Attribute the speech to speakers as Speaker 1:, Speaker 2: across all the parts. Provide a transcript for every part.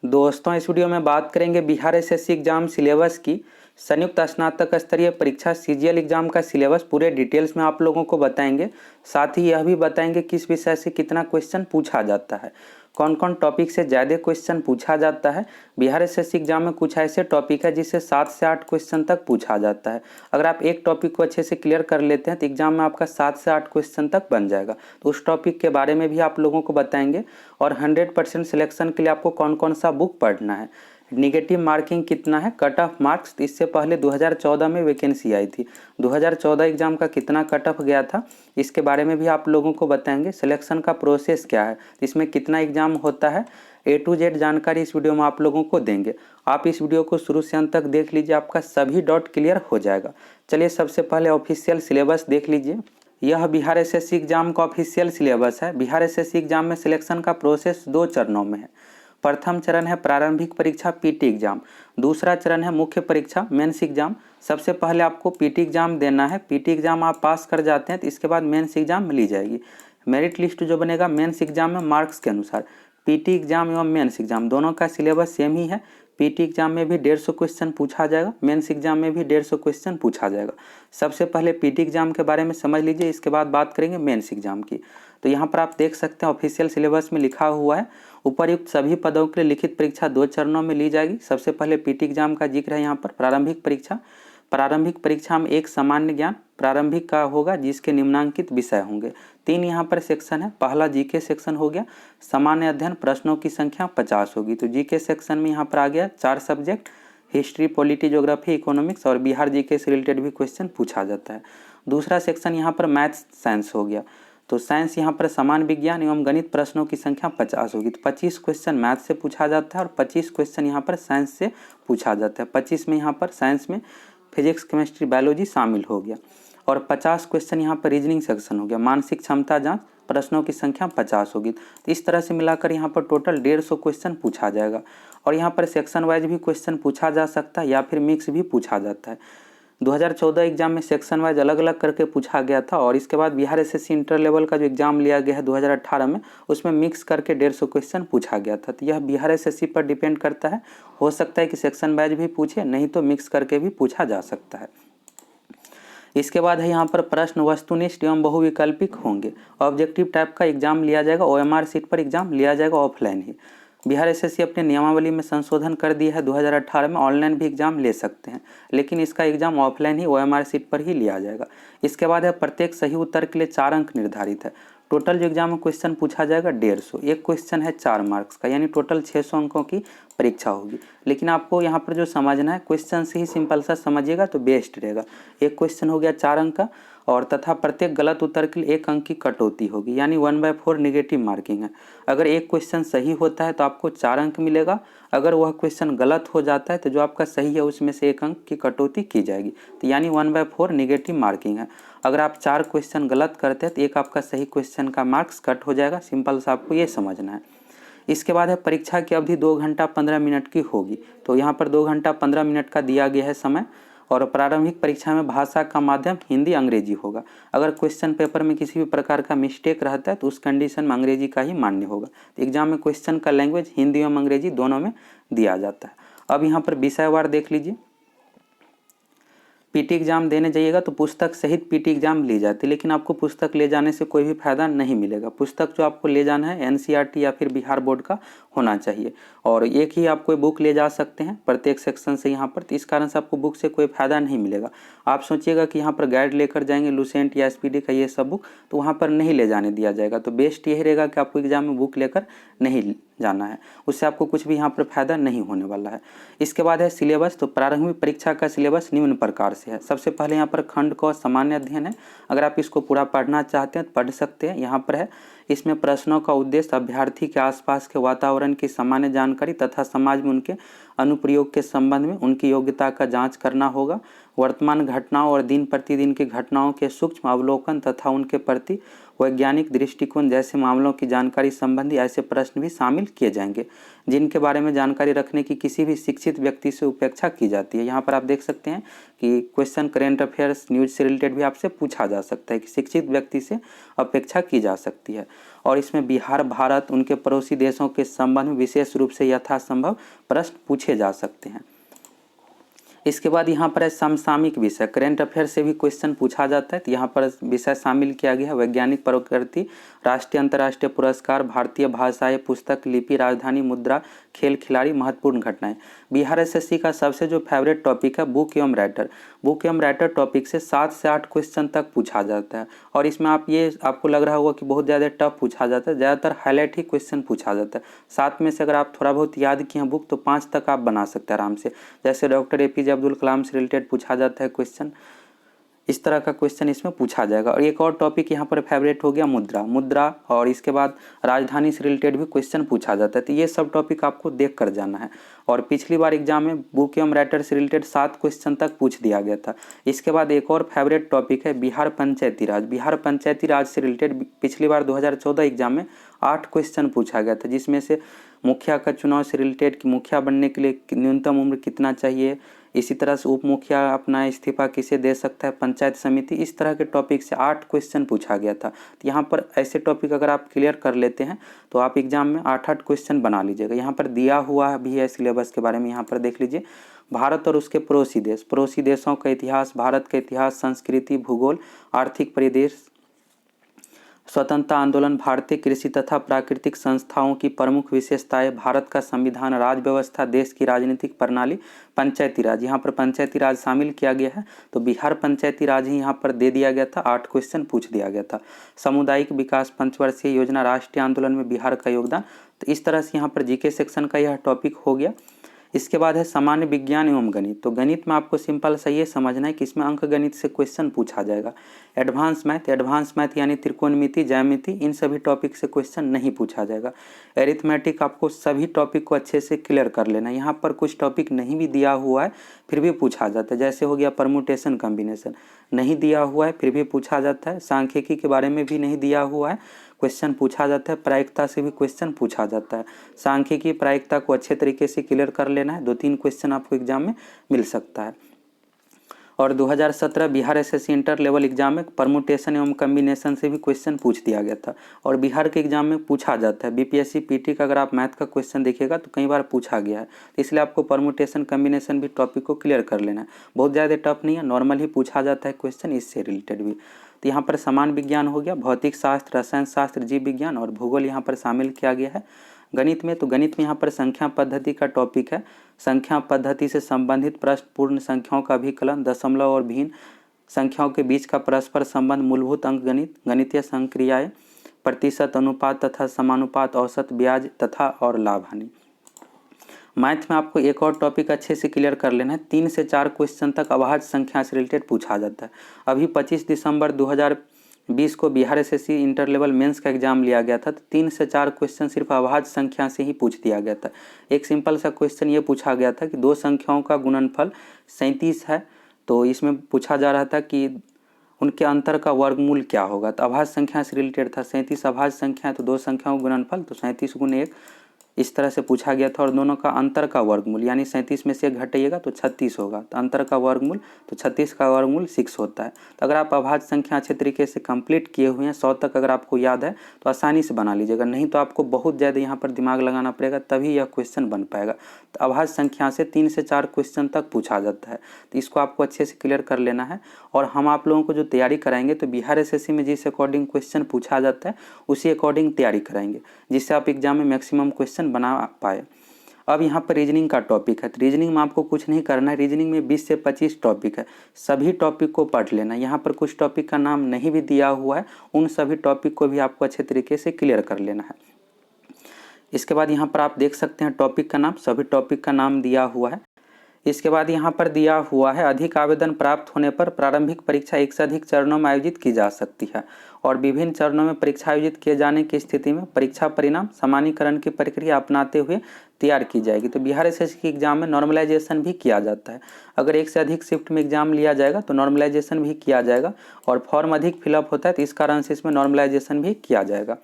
Speaker 1: दोस्तों, इस वीडियो में बात करेंगे बिहार एसएससी एग्जाम सिलेबस की। संयुक्त स्नातक स्तरीय परीक्षा सीजीएल एग्जाम का सिलेबस पूरे डिटेल्स में आप लोगों को बताएंगे। साथ ही यह भी बताएंगे किस विषय से कितना क्वेश्चन पूछा जाता है, कौन कौन टॉपिक से ज़्यादा क्वेश्चन पूछा जाता है। बिहार एसएससी एग्जाम में कुछ ऐसे टॉपिक है जिससे 7 से 8 क्वेश्चन तक पूछा जाता है। अगर आप एक टॉपिक को अच्छे से क्लियर कर लेते हैं तो एग्जाम में आपका 7 से 8 क्वेश्चन तक बन जाएगा। तो उस टॉपिक के बारे में भी आप लोगों को बताएंगे और 100% सिलेक्शन के लिए आपको कौन कौन सा बुक पढ़ना है, निगेटिव मार्किंग कितना है, कट ऑफ मार्क्स। इससे पहले 2014 में वैकेंसी आई थी, 2014 एग्जाम का कितना कट ऑफ गया था, इसके बारे में भी आप लोगों को बताएंगे। सिलेक्शन का प्रोसेस क्या है, इसमें कितना एग्जाम होता है, A to Z जानकारी इस वीडियो में आप लोगों को देंगे। आप इस वीडियो को शुरू से अंत तक देख लीजिए, आपका सभी डाउट क्लियर हो जाएगा। चलिए सबसे पहले ऑफिशियल सिलेबस देख लीजिए। यह बिहार एसएससी एग्जाम का ऑफिशियल सिलेबस है। बिहार एसएससी एग्जाम में सिलेक्शन का प्रोसेस 2 चरणों में है। प्रथम चरण है प्रारंभिक परीक्षा पीटी एग्जाम, दूसरा चरण है मुख्य परीक्षा मेंस एग्जाम। सबसे पहले आपको पीटी एग्जाम देना है। पीटी एग्जाम आप पास कर जाते हैं तो इसके बाद मेंस एग्जाम ली जाएगी। मेरिट लिस्ट जो बनेगा मेंस एग्जाम में मार्क्स के अनुसार। पीटी एग्जाम एवं मेंस एग्जाम दोनों का सिलेबस सेम ही है। पीटी एग्जाम में भी 150 क्वेश्चन पूछा जाएगा, मेंस एग्जाम में भी 150 क्वेश्चन पूछा जाएगा। सबसे पहले पीटी एग्जाम के बारे में समझ लीजिए, इसके बाद बात करेंगे मेंस एग्जाम की। तो यहाँ पर आप देख सकते हैं ऑफिशियल सिलेबस में लिखा हुआ है, उपर्युक्त सभी पदों के लिए लिखित परीक्षा 2 चरणों में ली जाएगी। सबसे पहले पीटी एग्जाम का जिक्र है यहाँ पर। प्रारंभिक परीक्षा, प्रारंभिक परीक्षा में एक सामान्य ज्ञान प्रारंभिक का होगा जिसके निम्नांकित विषय होंगे। 3 यहाँ पर सेक्शन है। पहला जीके सेक्शन हो गया, सामान्य अध्ययन, प्रश्नों की संख्या 50 होगी। तो जीके सेक्शन में यहाँ पर आ गया 4 subject, history, polity, geography, economics और बिहार जीके से रिलेटेड भी क्वेश्चन पूछा जाता है। दूसरा सेक्शन यहाँ पर मैथ्स साइंस हो गया। तो साइंस यहाँ पर सामान्य विज्ञान एवं गणित, प्रश्नों की संख्या 50 होगी। तो 25 क्वेश्चन मैथ से पूछा जाता है और 25 क्वेश्चन यहाँ पर साइंस से पूछा जाता है। 25 में यहाँ पर साइंस में फिजिक्स, केमिस्ट्री, बायोलॉजी शामिल हो गया और 50 क्वेश्चन यहाँ पर रीजनिंग सेक्शन हो गया। मानसिक क्षमता जांच, प्रश्नों की संख्या 50 होगी। तो इस तरह से मिलाकर यहाँ पर टोटल 150 क्वेश्चन पूछा जाएगा। और यहाँ पर सेक्शन वाइज भी क्वेश्चन पूछा जा सकता है या फिर मिक्स भी पूछा जाता है। 2014 एग्जाम में सेक्शन वाइज अलग अलग करके पूछा गया था और इसके बाद बिहार एसएससी इंटर लेवल का जो एग्जाम लिया गया है 2018 में, उसमें मिक्स करके 150 क्वेश्चन पूछा गया था। तो यह बिहार एसएससी पर डिपेंड करता है। हो सकता है कि सेक्शन वाइज भी पूछे, नहीं तो मिक्स करके भी पूछा जा सकता है। इसके बाद है यहाँ पर प्रश्न वस्तुनिष्ठ एवं बहुविकल्पिक होंगे। ऑब्जेक्टिव टाइप का एग्जाम लिया जाएगा, OMR सीट पर एग्जाम लिया जाएगा, ऑफलाइन ही। बिहार एसएससी अपने नियमावली में संशोधन कर दिया है, 2018 में ऑनलाइन भी एग्जाम ले सकते हैं, लेकिन इसका एग्जाम ऑफलाइन ही OMR सीट पर ही लिया जाएगा। इसके बाद है प्रत्येक सही उत्तर के लिए 4 अंक निर्धारित है। टोटल जो एग्जाम में क्वेश्चन पूछा जाएगा 150, एक क्वेश्चन है 4 मार्क्स का, यानी टोटल 600 अंकों की परीक्षा होगी। लेकिन आपको यहाँ पर जो समझना है, क्वेश्चन से ही सिंपल सा समझिएगा तो बेस्ट रहेगा। एक क्वेश्चन हो गया 4 अंक का और तथा प्रत्येक गलत उत्तर के लिए 1 अंक की कटौती होगी, यानी 1/4 निगेटिव मार्किंग है। अगर एक क्वेश्चन सही होता है तो आपको 4 अंक मिलेगा, अगर वह क्वेश्चन गलत हो जाता है तो जो आपका सही है उसमें से 1 अंक की कटौती की जाएगी। तो यानी 1/4 निगेटिव मार्किंग है। अगर आप 4 क्वेश्चन गलत करते हैं तो एक आपका सही क्वेश्चन का मार्क्स कट हो जाएगा। सिंपल सा आपको ये समझना है। इसके बाद है परीक्षा की अवधि 2 घंटा 15 मिनट की होगी। तो यहाँ पर 2 घंटा 15 मिनट का दिया गया है समय। और प्रारंभिक परीक्षा में भाषा का माध्यम हिंदी अंग्रेजी होगा। अगर क्वेश्चन पेपर में किसी भी प्रकार का मिस्टेक रहता है तो उस कंडीशन में अंग्रेजी का ही मान्य होगा। तो एग्जाम में क्वेश्चन का लैंग्वेज हिंदी एवं अंग्रेजी दोनों में दिया जाता है। अब यहाँ पर विषयवार देख लीजिए। पीटी एग्जाम देने जाइएगा तो पुस्तक सहित पीटी एग्जाम ली जाती है, लेकिन आपको पुस्तक ले जाने से कोई भी फायदा नहीं मिलेगा। पुस्तक जो आपको ले जाना है एनसीईआरटी या फिर बिहार बोर्ड का होना चाहिए और एक ही आप कोई बुक ले जा सकते हैं प्रत्येक सेक्शन से यहाँ पर। तो इस कारण से आपको बुक से कोई फायदा नहीं मिलेगा। आप सोचिएगा कि यहाँ पर गाइड लेकर जाएंगे लुसेंट या एसपीडी का ये सब बुक, तो वहाँ पर नहीं ले जाने दिया जाएगा। तो बेस्ट यही रहेगा कि आपको एग्जाम में बुक लेकर नहीं जाना है, उससे आपको कुछ भी यहाँ पर फायदा नहीं होने वाला है। इसके बाद है सिलेबस। तो प्रारंभिक परीक्षा का सिलेबस निम्न प्रकार से है। सबसे पहले यहाँ पर खंड क सामान्य अध्ययन है। अगर आप इसको पूरा पढ़ना चाहते हैं तो पढ़ सकते हैं। यहाँ पर है, इसमें प्रश्नों का उद्देश्य अभ्यर्थी के आसपास के वातावरण की सामान्य जानकारी तथा समाज में उनके अनुप्रयोग के संबंध में उनकी योग्यता का जांच करना होगा। वर्तमान घटनाओं और दिन प्रतिदिन की घटनाओं के सूक्ष्म अवलोकन तथा उनके प्रति वैज्ञानिक दृष्टिकोण जैसे मामलों की जानकारी संबंधी ऐसे प्रश्न भी शामिल किए जाएंगे जिनके बारे में जानकारी रखने की किसी भी शिक्षित व्यक्ति से उपेक्षा की जाती है। यहाँ पर आप देख सकते हैं कि क्वेश्चन करेंट अफेयर्स न्यूज से रिलेटेड भी आपसे पूछा जा सकता है कि शिक्षित व्यक्ति से अपेक्षा की जा सकती है। और इसमें बिहार, भारत, उनके पड़ोसी देशों के संबंध में विशेष रूप से यथासंभव प्रश्न पूछे जा सकते हैं। इसके बाद यहाँ पर है समसामयिक विषय, करेंट अफेयर से भी क्वेश्चन पूछा जाता है। तो यहाँ पर विषय शामिल किया गया है वैज्ञानिक प्रकृति, राष्ट्रीय अंतर्राष्ट्रीय पुरस्कार, भारतीय भाषाएं, पुस्तक, लिपि, राजधानी, मुद्रा, खेल, खिलाड़ी, महत्वपूर्ण घटनाएं। बिहार एसएससी का सबसे जो फेवरेट टॉपिक है बुक एवं राइटर, बुक एवं राइटर टॉपिक से 7 से 8 क्वेश्चन तक पूछा जाता है। और इसमें आपको लग रहा होगा कि बहुत ज़्यादा टफ पूछा जाता है, ज़्यादातर हाईलाइट ही क्वेश्चन पूछा जाता है। 7 में से अगर आप थोड़ा बहुत याद किए हैं बुक तो 5 तक आप बना सकते हैं आराम से। जैसे डॉक्टर एपीजे अब्दुल कलाम से रिलेटेड पूछा जाता है क्वेश्चन, इस तरह का क्वेश्चन इसमें पूछा जाएगा। और एक और टॉपिक यहाँ पर फेवरेट हो गया मुद्रा, और इसके बाद राजधानी से रिलेटेड भी क्वेश्चन पूछा जाता है। तो ये सब टॉपिक आपको देख कर जाना है। और पिछली बार एग्जाम में बुक एवं राइटर से रिलेटेड 7 क्वेश्चन तक पूछ दिया गया था। इसके बाद एक और फेवरेट टॉपिक है बिहार पंचायती राज। बिहार पंचायती राज से रिलेटेड पिछली बार 2014 एग्जाम में 8 क्वेश्चन पूछा गया था, जिसमें से मुखिया का चुनाव से रिलेटेड कि मुखिया बनने के लिए न्यूनतम उम्र कितना चाहिए, इसी तरह से उप मुखिया अपना इस्तीफा किसे दे सकता है, पंचायत समिति, इस तरह के टॉपिक से 8 क्वेश्चन पूछा गया था। तो यहाँ पर ऐसे टॉपिक अगर आप क्लियर कर लेते हैं तो आप एग्जाम में 8-8 क्वेश्चन बना लीजिएगा। यहाँ पर दिया हुआ भी है सिलेबस के बारे में, यहाँ पर देख लीजिए। भारत और उसके पड़ोसी देश, पड़ोसी देशों का इतिहास, भारत का इतिहास, संस्कृति, भूगोल, आर्थिक परिदृश्य, स्वतंत्रता आंदोलन, भारतीय कृषि तथा प्राकृतिक संस्थाओं की प्रमुख विशेषताएं, भारत का संविधान, राज्य व्यवस्था, देश की राजनीतिक प्रणाली, पंचायती राज। यहाँ पर पंचायती राज शामिल किया गया है, तो बिहार पंचायती राज ही यहाँ पर दे दिया गया था, 8 क्वेश्चन पूछ दिया गया था। सामुदायिक विकास, पंचवर्षीय योजना, राष्ट्रीय आंदोलन में बिहार का योगदान। तो इस तरह से यहाँ पर जीके सेक्शन का यह टॉपिक हो गया। इसके बाद है सामान्य विज्ञान एवं गणित। तो गणित में आपको सिंपल सा ये समझना है कि इसमें अंक गणित से क्वेश्चन पूछा जाएगा। एडवांस मैथ यानी त्रिकोणमिति, ज्यामिति, इन सभी टॉपिक से क्वेश्चन नहीं पूछा जाएगा। एरिथमेटिक आपको सभी टॉपिक को अच्छे से क्लियर कर लेना। यहाँ पर कुछ टॉपिक नहीं भी दिया हुआ है फिर भी पूछा जाता है, जैसे हो गया परमुटेशन कॉम्बिनेशन, नहीं दिया हुआ है फिर भी पूछा जाता है। सांख्यिकी के बारे में भी नहीं दिया हुआ है, क्वेश्चन पूछा जाता है। प्रायिकता से भी क्वेश्चन पूछा जाता है। सांख्यिकी, प्रायिकता को अच्छे तरीके से क्लियर कर लेना है, 2-3 क्वेश्चन आपको एग्जाम में मिल सकता है। और 2017 Bihar SSC inter level exam में परमुटेशन एवं कम्बिनेशन से भी क्वेश्चन पूछ दिया गया था, और बिहार के एग्जाम में पूछा जाता है। बीपीएससी पीटी का अगर आप मैथ का क्वेश्चन देखिएगा तो कई बार पूछा गया है, तो इसलिए आपको परमुटेशन कम्बिनेशन भी टॉपिक को क्लियर कर लेना है। बहुत ज़्यादा टफ नहीं है, नॉर्मल ही पूछा जाता है क्वेश्चन इससे रिलेटेड भी। तो यहाँ पर समान विज्ञान हो गया, भौतिक शास्त्र, रसायन शास्त्र, जीव विज्ञान और भूगोल यहाँ पर शामिल किया गया है। गणित में यहाँ पर संख्या पद्धति का टॉपिक है। संख्या पद्धति से संबंधित प्रश्न, पूर्ण संख्याओं का अभिकलन, दशमलव और भिन्न संख्याओं के बीच का परस्पर संबंध, मूलभूत अंकगणित, गणितीय संक्रियाएं, प्रतिशत, अनुपात तथा समानुपात, औसत, ब्याज तथा और लाभ हानि। मैथ में आपको एक और टॉपिक अच्छे से क्लियर कर लेना है। 3 से 4 क्वेश्चन तक अभाज्य संख्या से रिलेटेड पूछा जाता है। अभी 25 दिसंबर 2020 को Bihar SSC inter level mains का एग्जाम लिया गया था, तो 3 से 4 क्वेश्चन सिर्फ अभाज्य संख्या से ही पूछ दिया गया था। एक सिंपल सा क्वेश्चन ये पूछा गया था कि 2 संख्याओं का गुणनफल 37 है, तो इसमें पूछा जा रहा था कि उनके अंतर का वर्गमूल क्या होगा। तो अभाज्य संख्या से रिलेटेड था, 37 अभाज्य संख्या है तो 2 संख्याओं का गुणनफल, तो 37 × 1 इस तरह से पूछा गया था। और दोनों का अंतर का वर्गमूल, यानी 37 में से 1 घटाइएगा तो 36 होगा, तो अंतर का वर्गमूल, तो 36 का वर्गमूल 6 होता है। तो अगर आप अभाज्य संख्या अच्छे तरीके से कंप्लीट किए हुए हैं, 100 तक अगर आपको याद है तो आसानी से बना लीजिएगा, नहीं तो आपको बहुत ज़्यादा यहाँ पर दिमाग लगाना पड़ेगा तभी यह क्वेश्चन बन पाएगा। तो अभाज्य संख्या से 3 से 4 क्वेश्चन तक पूछा जाता है, तो इसको आपको अच्छे से क्लियर कर लेना है। और हम आप लोगों को जो तैयारी कराएंगे तो बिहार एसएससी में जिस अकॉर्डिंग क्वेश्चन पूछा जाता है उसी अकॉर्डिंग तैयारी कराएंगे, जिससे आप एग्जाम में मैक्सिमम क्वेश्चन बना पाए। अब यहाँ पर रीजनिंग का टॉपिक है, तो रीजनिंग में आपको कुछ नहीं करना है। रीजनिंग में 20 से 25 टॉपिक है, सभी टॉपिक को पढ़ लेना। यहाँ पर कुछ टॉपिक का नाम नहीं भी दिया हुआ है, उन सभी टॉपिक को भी आपको अच्छे तरीके से क्लियर कर लेना है। इसके बाद यहाँ पर आप देख सकते हैं टॉपिक का नाम, सभी टॉपिक का नाम दिया हुआ है। इसके बाद यहाँ पर दिया हुआ है अधिक आवेदन प्राप्त होने पर प्रारंभिक परीक्षा 1 से अधिक चरणों में आयोजित की जा सकती है, और विभिन्न चरणों में परीक्षा आयोजित किए जाने की स्थिति में परीक्षा परिणाम सामान्यीकरण की प्रक्रिया अपनाते हुए तैयार की जाएगी। तो बिहार एसएससी के एग्जाम में नॉर्मलाइजेशन भी किया जाता है। अगर 1 से अधिक शिफ्ट में एग्जाम लिया जाएगा तो नॉर्मलाइजेशन भी किया जाएगा, और फॉर्म अधिक फिलअप होता है तो इस कारण से इसमें नॉर्मलाइजेशन भी किया जाएगा।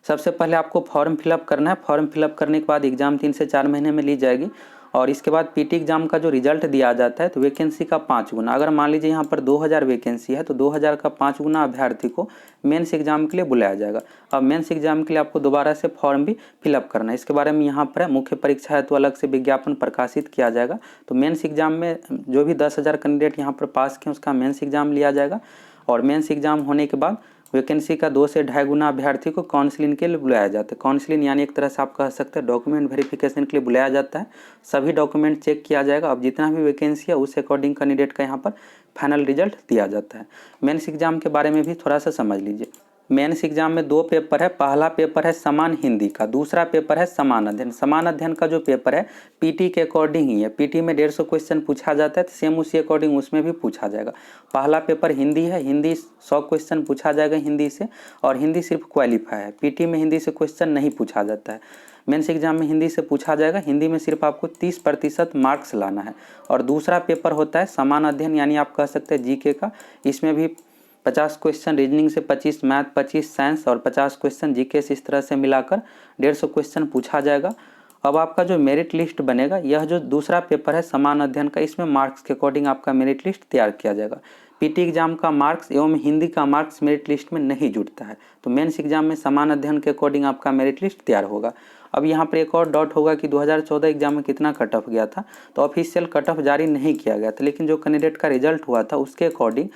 Speaker 1: सबसे पहले आपको फॉर्म फिलअप करना है। फॉर्म फिलअप करने के बाद एग्ज़ाम 3 से 4 महीने में ली जाएगी और इसके बाद पीटी एग्ज़ाम का जो रिजल्ट दिया जाता है तो वैकेंसी का 5 गुना, अगर मान लीजिए यहाँ पर 2000 वैकेंसी है तो 2000 का 5 गुना अभ्यर्थी को मेंस एग्जाम के लिए बुलाया जाएगा। अब मेंस एग्जाम के लिए आपको दोबारा से फॉर्म भी फिलअप करना है। इसके बारे में यहाँ पर मुख्य परीक्षा है तो अलग से विज्ञापन प्रकाशित किया जाएगा। तो मेंस एग्जाम में जो भी 10,000 कैंडिडेट यहाँ पर पास किए उसका मेंस एग्जाम लिया जाएगा और मेंस एग्जाम होने के बाद वैकेंसी का 2 से 2.5 गुना अभ्यर्थी को काउंसलिंग के लिए बुलाया जाता है। काउंसलिंग यानी एक तरह से आप कह सकते हैं डॉक्यूमेंट वेरिफिकेशन के लिए बुलाया जाता है। सभी डॉक्यूमेंट चेक किया जाएगा। अब जितना भी वैकेंसी है उस अकॉर्डिंग कैंडिडेट का यहाँ पर फाइनल रिजल्ट दिया जाता है। मेंस एग्जाम के बारे में भी थोड़ा सा समझ लीजिए। मेंस एग्जाम में 2 पेपर है। पहला पेपर है समान हिंदी का, दूसरा पेपर है समान अध्ययन। समान अध्ययन का जो पेपर है पीटी के अकॉर्डिंग ही है। पीटी में 150 क्वेश्चन पूछा जाता है तो सेम उसी अकॉर्डिंग उसमें भी पूछा जाएगा। पहला पेपर हिंदी है, हिंदी 100 क्वेश्चन पूछा जाएगा हिंदी से और हिंदी सिर्फ क्वालिफाई है। पीटी में हिंदी से क्वेश्चन नहीं पूछा जाता है। मेंस एग्जाम में हिंदी से पूछा जाएगा। हिंदी में सिर्फ आपको 30% मार्क्स लाना है। और दूसरा पेपर होता है समान अध्ययन यानी आप कह सकते हैं जीके का। इसमें भी 50 क्वेश्चन रीजनिंग से, 25 मैथ, 25 साइंस और 50 क्वेश्चन जीके से, इस तरह से मिलाकर 150 क्वेश्चन पूछा जाएगा। अब आपका जो मेरिट लिस्ट बनेगा, यह जो दूसरा पेपर है समान अध्ययन का, इसमें मार्क्स के अकॉर्डिंग आपका मेरिट लिस्ट तैयार किया जाएगा। पीटी एग्जाम का मार्क्स एवं हिंदी का मार्क्स मेरिट लिस्ट में नहीं जुड़ता है। तो मेंस एग्जाम में समान अध्ययन के अकॉर्डिंग आपका मेरिट लिस्ट तैयार होगा। अब यहाँ पर एक और डाउट होगा कि 2014 एग्जाम में कितना कट ऑफ गया था। तो ऑफिशियल कट ऑफ जारी नहीं किया गया था, लेकिन जो कैंडिडेट का रिजल्ट हुआ था उसके अकॉर्डिंग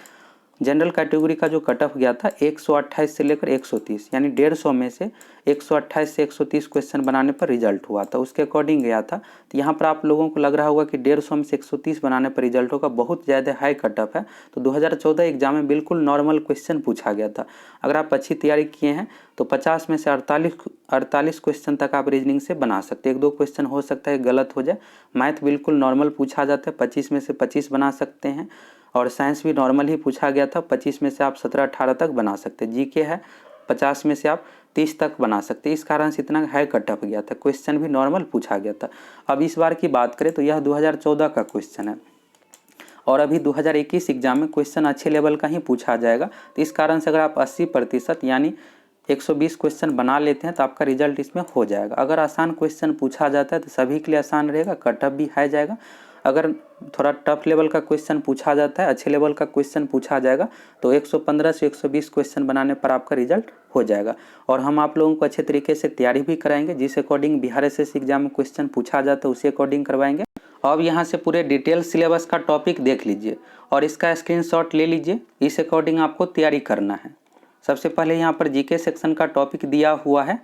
Speaker 1: जनरल कैटेगरी का जो कट ऑफ गया था 128 से लेकर 130, यानी 150 में से 128 से 130 क्वेश्चन बनाने पर रिजल्ट हुआ था, उसके अकॉर्डिंग गया था। तो यहाँ पर आप लोगों को लग रहा होगा कि 150 में से 130 बनाने पर रिजल्ट होगा, बहुत ज़्यादा हाई कट ऑफ है। तो 2014 एग्जाम में बिल्कुल नॉर्मल क्वेश्चन पूछा गया था। अगर आप अच्छी तैयारी किए हैं तो 50 में से 48 क्वेश्चन तक आप रीजनिंग से बना सकते हैं। 1-2 क्वेश्चन हो सकता है गलत हो जाए। मैथ बिल्कुल नॉर्मल पूछा जाता है, 25 में से 25 बना सकते हैं। और साइंस भी नॉर्मल ही पूछा गया था, 25 में से आप 17-18 तक बना सकते हैं। जीके है 50 में से आप 30 तक बना सकते हैं। इस कारण से इतना हाई कट ऑफ गया था, क्वेश्चन भी नॉर्मल पूछा गया था। अब इस बार की बात करें तो यह 2014 का क्वेश्चन है और अभी 2021 एग्जाम में क्वेश्चन अच्छे लेवल का ही पूछा जाएगा। तो इस कारण से अगर आप 80% यानी 120 क्वेश्चन बना लेते हैं तो आपका रिजल्ट इसमें हो जाएगा। अगर आसान क्वेश्चन पूछा जाता है तो सभी के लिए आसान रहेगा, कट ऑफ भी हाई जाएगा। अगर थोड़ा टफ लेवल का क्वेश्चन पूछा जाता है, अच्छे लेवल का क्वेश्चन पूछा जाएगा तो 115 से 120 क्वेश्चन बनाने पर आपका रिजल्ट हो जाएगा। और हम आप लोगों को अच्छे तरीके से तैयारी भी कराएंगे, जिस अकॉर्डिंग बिहार एसएससी एग्जाम में क्वेश्चन पूछा जाता है उसी अकॉर्डिंग करवाएंगे। अब यहाँ से पूरे डिटेल सिलेबस का टॉपिक देख लीजिए और इसका स्क्रीनशॉट ले लीजिए। इस अकॉर्डिंग आपको तैयारी करना है। सबसे पहले यहाँ पर जीके सेक्शन का टॉपिक दिया हुआ है।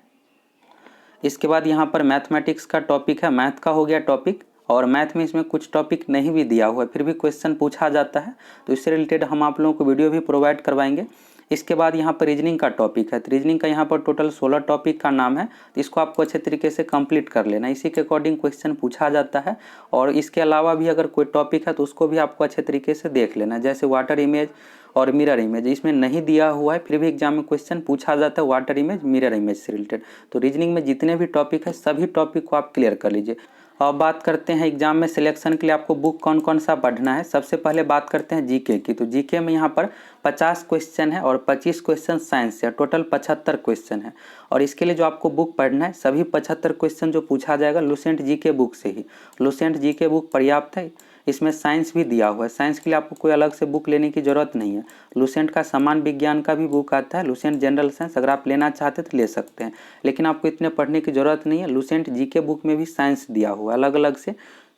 Speaker 1: इसके बाद यहाँ पर मैथमेटिक्स का टॉपिक है, मैथ का हो गया टॉपिक। और मैथ में इसमें कुछ टॉपिक नहीं भी दिया हुआ है, फिर भी क्वेश्चन पूछा जाता है, तो इससे रिलेटेड हम आप लोगों को वीडियो भी प्रोवाइड करवाएंगे। इसके बाद यहाँ पर रीजनिंग का टॉपिक है। तो रीजनिंग का यहाँ पर टोटल 16 टॉपिक का नाम है, तो इसको आपको अच्छे तरीके से कंप्लीट कर लेना। इसी के अकॉर्डिंग क्वेश्चन पूछा जाता है। और इसके अलावा भी अगर कोई टॉपिक है तो उसको भी आपको अच्छे तरीके से देख लेना, जैसे वाटर इमेज और मिरर इमेज। इसमें नहीं दिया हुआ है, फिर भी एग्जाम में क्वेश्चन पूछा जाता है वाटर इमेज, मिरर इमेज से रिलेटेड। तो रीजनिंग में जितने भी टॉपिक है सभी टॉपिक को आप क्लियर कर लीजिए। अब बात करते हैं एग्जाम में सिलेक्शन के लिए आपको बुक कौन कौन सा पढ़ना है। सबसे पहले बात करते हैं जीके की। तो जीके में यहाँ पर 50 क्वेश्चन है और 25 क्वेश्चन साइंस से, टोटल 75 क्वेश्चन है। और इसके लिए जो आपको बुक पढ़ना है, सभी 75 क्वेश्चन जो पूछा जाएगा लुसेंट जीके बुक से ही। लुसेंट जीके बुक पर्याप्त है। इसमें साइंस भी दिया हुआ है, साइंस के लिए आपको कोई अलग से बुक लेने की ज़रूरत नहीं है। लुसेंट का समान विज्ञान का भी बुक आता है, लुसेंट जनरल साइंस, अगर आप लेना चाहते तो ले सकते हैं, लेकिन आपको इतने पढ़ने की ज़रूरत नहीं है। लुसेंट जीके बुक में भी साइंस दिया हुआ है, अलग अलग से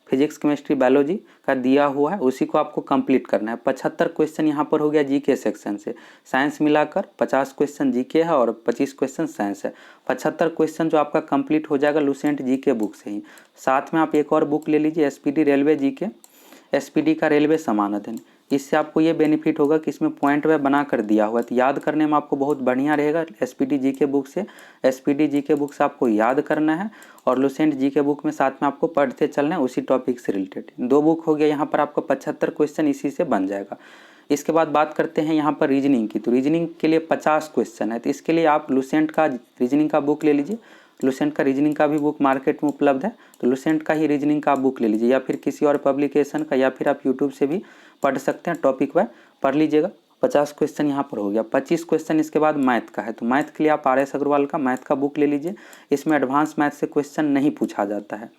Speaker 1: फिजिक्स, केमिस्ट्री, बायोलॉजी का दिया हुआ है, उसी को आपको कंप्लीट करना है। 75 क्वेश्चन यहाँ पर हो गया जीके सेक्शन से। साइंस मिलाकर 50 क्वेश्चन जीके है और 25 क्वेश्चन साइंस है। 75 क्वेश्चन जो आपका कंप्लीट हो जाएगा लुसेंट जीके बुक से ही। साथ में आप एक और बुक ले लीजिए, एसपीडी रेलवे जीके, एसपीडी का रेलवे समान अध्ययन। इससे आपको ये बेनिफिट होगा कि इसमें पॉइंट वे बना कर दिया हुआ है, तो याद करने में आपको बहुत बढ़िया रहेगा। एसपीडी जीके बुक से, एसपीडी जीके बुक से आपको याद करना है और लुसेंट जीके बुक में साथ में आपको पढ़ते चलना है उसी टॉपिक से रिलेटेड। 2 बुक हो गया, यहाँ पर आपको 75 क्वेश्चन इसी से बन जाएगा। इसके बाद बात करते हैं यहाँ पर रीजनिंग की। तो रीजनिंग के लिए 50 क्वेश्चन है, तो इसके लिए आप लुसेंट का रीजनिंग का बुक ले लीजिए। लुसेंट का रीजनिंग का भी बुक मार्केट में उपलब्ध है, तो लुसेंट का ही रीजनिंग का बुक ले लीजिए, या फिर किसी और पब्लिकेशन का, या फिर आप यूट्यूब से भी पढ़ सकते हैं, टॉपिक वाइज पढ़ लीजिएगा। 50 क्वेश्चन यहाँ पर हो गया। 25 क्वेश्चन इसके बाद मैथ का है, तो मैथ के लिए आप RS अग्रवाल का मैथ का बुक ले लीजिए। इसमें एडवांस मैथ से क्वेश्चन नहीं पूछा जाता है,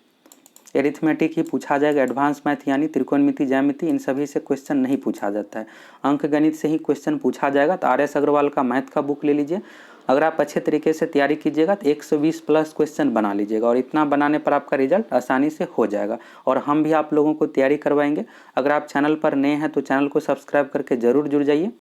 Speaker 1: एरिथमेटिक ही पूछा जाएगा। एडवांस मैथ यानी त्रिकोणमिति, ज्यामिति, इन सभी से क्वेश्चन नहीं पूछा जाता है, अंक गणित से ही क्वेश्चन पूछा जाएगा। तो RS अग्रवाल का मैथ का बुक ले लीजिए। अगर आप अच्छे तरीके से तैयारी कीजिएगा तो 120 प्लस क्वेश्चन बना लीजिएगा, और इतना बनाने पर आपका रिजल्ट आसानी से हो जाएगा। और हम भी आप लोगों को तैयारी करवाएंगे। अगर आप चैनल पर नए हैं तो चैनल को सब्सक्राइब करके ज़रूर जुड़ जाइए।